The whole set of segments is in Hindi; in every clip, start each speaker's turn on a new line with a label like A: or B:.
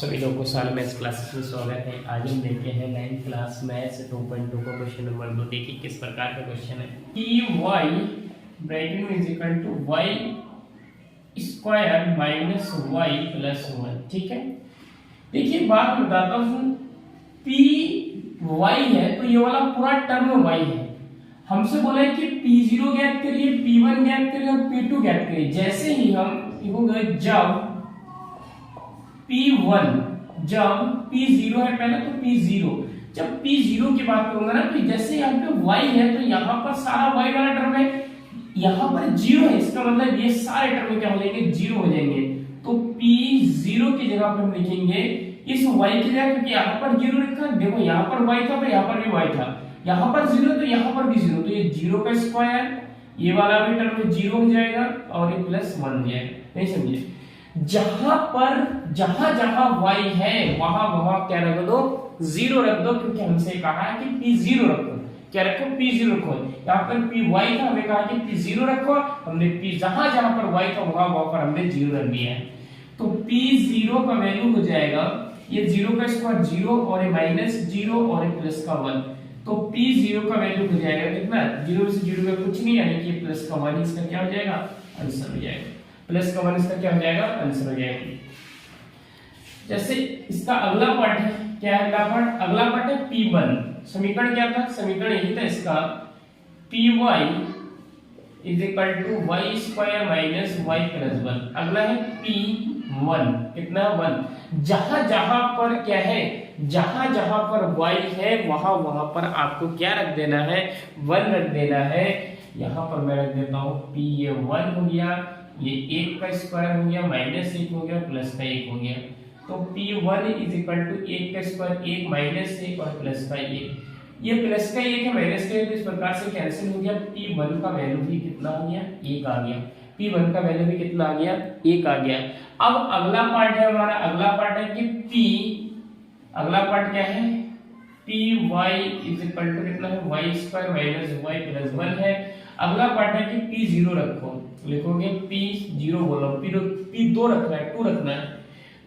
A: सभी लोगों को साल मैथ्स क्लासेस में स्वागत है। आज हम देखते हैं 9th क्लास मैथ्स 2.2 का क्वेश्चन नंबर 2। देखिए किस प्रकार का क्वेश्चन है कि y ब्रैकेट में is equal to y square minus y plus 1। ठीक है, देखिए बात बताता हूँ, पी वाई है तो ये वाला पूरा टर्म वाई है। हमसे बोला है कि P0 ज्ञात करिए, P1 ज्ञात करिए और P2 ज्ञात करिए। जैसे ही हम लिखोगे जब P1 जब P0 है पहले तो P0, जब P0 की बात करूंगा ना तो जैसे यहाँ पे y है तो यहाँ पर सारा y वाला टर्म है, यहाँ पर 0 है, इसका मतलब ये सारे टर्म क्या हो जाएंगे, 0 हो जाएंगे। तो P0 की जगह पर हम लिखेंगे इस y की जगह, क्योंकि यहाँ पर 0 लिखा है, देखो यहाँ पर y था तो यहाँ पर भी y था, यहाँ पर 0 तो यहाँ पर भी 0, तो ये 0 का स्क्वायर, ये वाला भी टर्म 0 हो जाएगा और ये प्लस 1 हो जाएगा। नहीं समझे, जहां जहां y है वहां वहां क्या रख दो, 0 रख दो, क्योंकि हमसे कहा है कि P0 रखो। क्या रखो, P0 रखो। यहाँ पर Py था, हमें कहा कि P0 रखो, हमने P जहां जहां पर y था वहां पर हमने 0 रख दिया है। तो P0 का वैल्यू हो जाएगा, ये 0 का स्क्वायर 0 और ये माइनस 0 और ये प्लस का 1, तो P0 का वैल्यू हो जाएगा कितना, 0 से 0 का कुछ नहीं, यानी कि प्लस का 1, इसका क्या हो जाएगा, आंसर हो जाएगा। प्लस का 1 इसका क्या हो जाएगा, आंसर हो जाएगा। जैसे इसका अगला पार्ट है, क्या है अगला पार्ट, अगला पार्ट है P1। समीकरण क्या था, समीकरण यही था इसका, Py is equal to y square minus y plus 1। अगला है P1, कितना 1। जहां जहां पर क्या है, जहां जहां पर y है वहां वहां पर आपको क्या रख देना है, 1 रख देना है। यहां पर मैं रख देता हूं P, ये 1 हो गया, ये 1 का स्क्वायर हो गया, माइनस 1 हो गया, प्लस का 1 हो गया। तो P1 इज इक्वल टू 1 का स्क्वायर 1 माइनस 1 और प्लस का 1, ये प्लस का 1 है माइनस का 1, तो इस प्रकार से कैंसिल हो गया। P1 का वैल्यू भी कितना हो गया, 1 आ गया। P1 का वैल्यू भी कितना आ गया, 1 आ गया। अब अगला पार्ट है हमारा, अगला पार्ट है कि P, अगला पार्ट क्या है, Py इज इक्वल टू कितना है, y square minus y plus 1 है। अगला पार्ट है कि P0 रखो, लिखोगे P0 बोलो, P2 रखना है, 2 रखना है।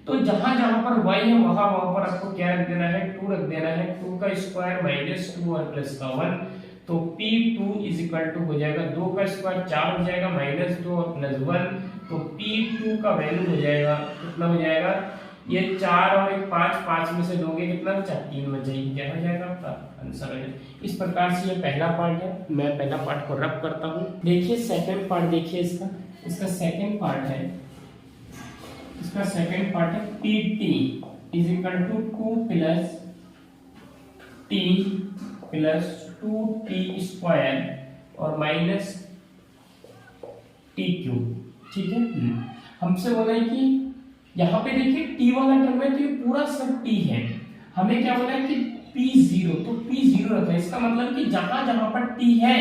A: तो जहां जहां पर y है वहां वहां पर आपको क्या रख देना है, 2 रख देना है। 2 का स्क्वायर माइनस 2 और प्लस का 1, तो P2 इज इक्वल टू हो जाएगा 2 का स्क्वायर 4 हो जाएगा, माइनस 2 और प्लस 1, तो P2 का वैल्यू हो जाएगा कितना हो जाएगा, ये 4 और 1 5, 5 में से दोगे कितना बचा, 3 बचेगी, क्या हो जाएगा आपका आंसर हो जाएगा। इस प्रकार से ये पहला पार्ट है, मैं पहला पार्ट को रब करता हूँ। देखिए सेकंड पार्ट, देखिए इसका सेकंड पार्ट है, इसका सेकंड पार्ट है Pt is equal to 2 plus t plus 2t square और माइनस t क्यूब। ठीक है, हमसे बोला है कि यहाँ पे देखिए t वाला टर्म है तो ये पूरा सब t है। हमें क्या बोला है कि P0, तो P0 रखा है, इसका मतलब कि जहां जहां पर t है,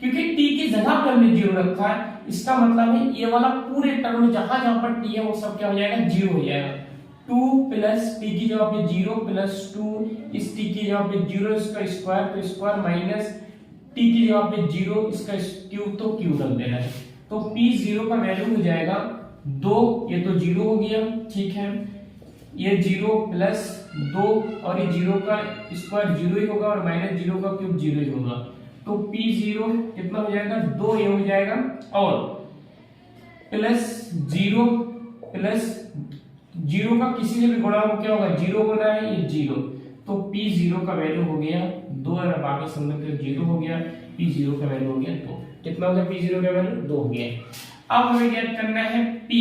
A: क्योंकि t की जगह पर हमने 0 रखा है, इसका मतलब है ये वाला पूरे टर्म जहां जहां पर t है वो सब क्या हो जाएगा, 0 हो जाएगा। 2 प्लस t की जगह पे 0 प्लस 2, इस t की जगह पे 0 इसका स्क्वायर, तो स्क्वायर माइनस t की जगह पे 0 इसका क्यूब, तो क्यूब रख देना है। तो P0 का वैल्यू हो जाएगा 2, ये तो 0 हो गया, ठीक है, ये 0 प्लस 2 और ये 0 का स्क्वायर 0 ही होगा और माइनस 0 का क्यूब 0 ही होगा। तो P0 कितना हो जाएगा, 2 ये हो जाएगा और प्लस 0 प्लस 0 का किसी से भी गुणा हो क्या होगा, 0 गुना है ये 0, तो P0 का वैल्यू हो गया 2 और बाकी सब में 0 हो गया, P0 का वैल्यू हो गया 2। कितना हो गया, P0 का वैल्यू 2 हो गया। अब हमें ज्ञात करना है T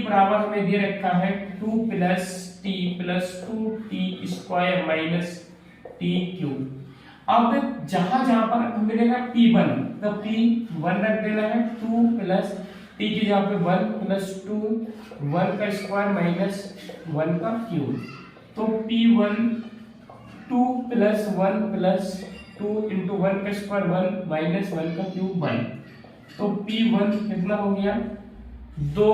A: बराबर हमें दे रखा है 2 plus t plus 2t square minus t cube. अब जहां जहां पर हमें मिलेगा P1, तो P1 रख देना है, 2 प्लस t की जगह पे 1 प्लस 2, 1 का स्क्वायर माइनस 1 का क्यूब, तो P1 2 प्लस 1 प्लस 2 इंटू 1 का स्क्वायर 1 माइनस 1 का क्यूब 1, तो P1 कितना हो गया, 2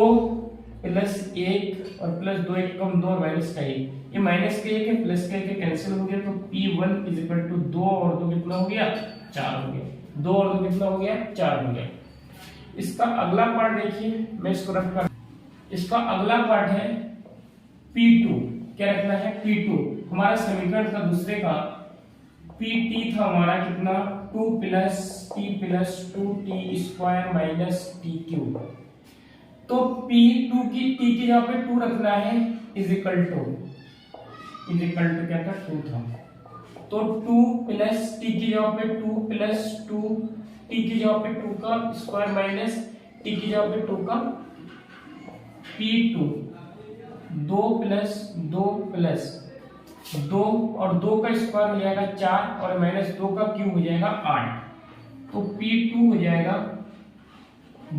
A: प्लस 1 और प्लस 2 1 कम 2 और माइनस का 1, ये माइनस का 1 है प्लस का 1 है, कैंसिल हो गया, तो P1 इज इक्वल टू 2 और 2 कितना हो गया, 4 हो गया, 2 और 2 कितना हो गया, 4 हो गया। इसका अगला पार्ट देखिए, मैं इसको रखा, इसका अगला पार्ट है P2, क्या रखना है P2। हमारा समीकरण था दूसरे का PT था हमारा कितना 2 + T + 2T square minus TQ। तो P2 की T की जगह पे 2 रखना है इज इक्वल टू क्या था 2 था, तो 2 + T की जगह पे 2 + 2 T की जगह पे 2 का स्क्वायर माइनस T की जगह पे 2 का P2 2 + 2 + 2 और 2 का स्क्वायर हो जाएगा 4 और माइनस 2 का क्यूब हो जाएगा 8। तो P2 हो जाएगा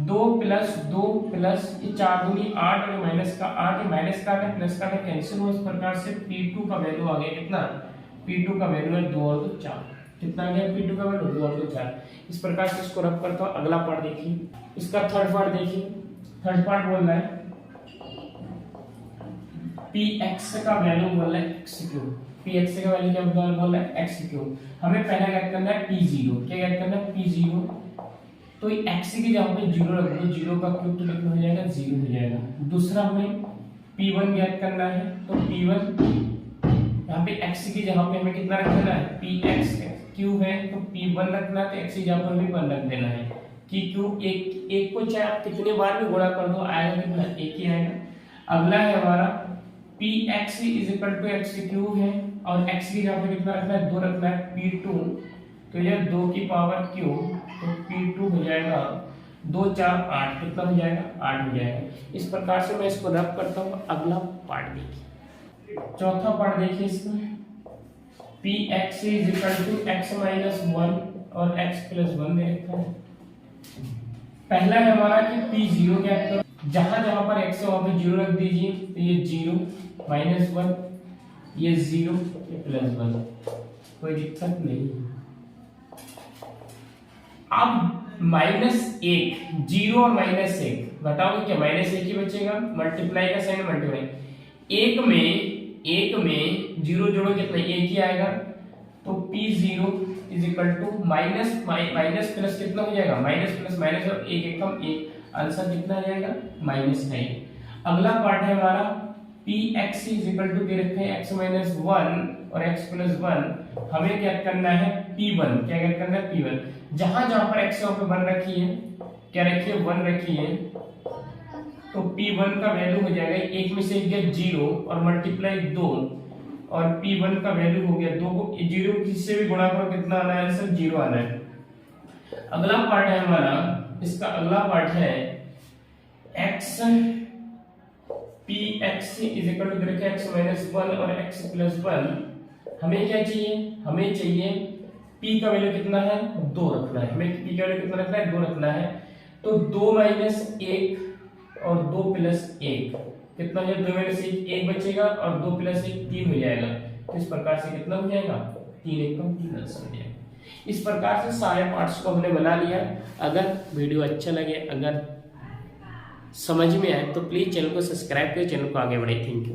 A: 2 + 2 + ये 4 दूनी 8 और माइनस का 8, माइनस का है प्लस का है कैंसिल हो। इस प्रकार से P2 का वैल्यू आ गया कितना, P2 का वैल्यू है 2 और 2 4। कितना आ गया P2 का वैल्यू 2 और 2 4। इस प्रकार से इसको रब करता हूं। अगला पार्ट देखिए, इसका थर्ड पार्ट देखिए। थर्ड पार्ट बोल रहा है Px का वैल्यू बोल रहा है x3। Px का वैल्यू क्या बोल रहा है x3। हमें पहला ज्ञात करना है P0। क्या ज्ञात करना है P0, तो x की जगह पे 0 रख दो, 0 का क्यूब तो कितना हो जाएगा 0 हो जाएगा। दूसरा हमें P1 ज्ञात करना है, तो P1 यहाँ पे x की जगह पे हमें कितना रख देना है Px क्यूब है, तो P1 रखना है, तो x की जगह पर भी 1 रख देना है कि क्यूब एक को चाहे आप कितने बार भी गुणा कर दो आएगा कितना, एक ही आएगा। अगला है हमारा Px = x³ है और x की जगह पे कितना रखना है 2 रखना है P2, तो ये 2 की पावर क्यूब, तो P2 हो जाएगा 2 4 8। कितना हो जाएगा 8 हो जाएगा। इस प्रकार से मैं इसको रब करता हूँ। अगला पार्ट देखिए, चौथा पार्ट देखिए इसमें Px = x-1 और x + 1 दे रखा है। पहला है हमारा कि P0 ज्ञात करो, जहां जहां पर x है वहां पे 0 रख दीजिए, तो ये 0 -1 ये 0 ये +1, कोई दिक्कत नहीं। अब -1 0 और -1 घटाओगे क्या, -1 ही बचेगा, मल्टीप्लाई का साइन मल्टीप्लाई। एक में 0 जोड़ो कितना 1 ही आएगा, तो P0 = माइनस प्लस कितना हो जाएगा माइनस प्लस माइनस और 1 एकम 1, आंसर कितना आ जाएगा -9। अगला पार्ट है हमारा Px = दे रखे हैं x-1 और x + 1। हमें क्या करना है P1। क्या करना है P1, जहां जहां पर x वहां पे 1 रखी है, क्या रखी है 1 रखी है, तो P1 का वैल्यू हो जाएगा 1 में से 1 गया 0 और मल्टीप्लाई 2 और P1 का वैल्यू हो गया 2 को 0 किससे भी गुणा करो कितना आना है आंसर 0 आना है। अगला पार्ट है हमारा, इसका अगला पार्ट है x Px = x-1 और x + 1। हमें क्या चाहिए, हमें चाहिए P का वैल्यू कितना है 2 रखना है, हमें P का वैल्यू कितना रखना है 2 रखना है, तो 2 - 1 और 2 + 1 कितना हो जाएगा, 2 में से 1 बचेगा और 2 + 1 3 हो जाएगा। तो इस प्रकार से कितना हो जाएगा 3 एकम 3 आंसर हो जाएगा। इस प्रकार से सारे पार्ट्स को हमने बना लिया। अगर वीडियो अच्छा लगे, अगर समझ में आए तो प्लीज चैनल को सब्सक्राइब करें, चैनल को आगे बढ़े। Thank you.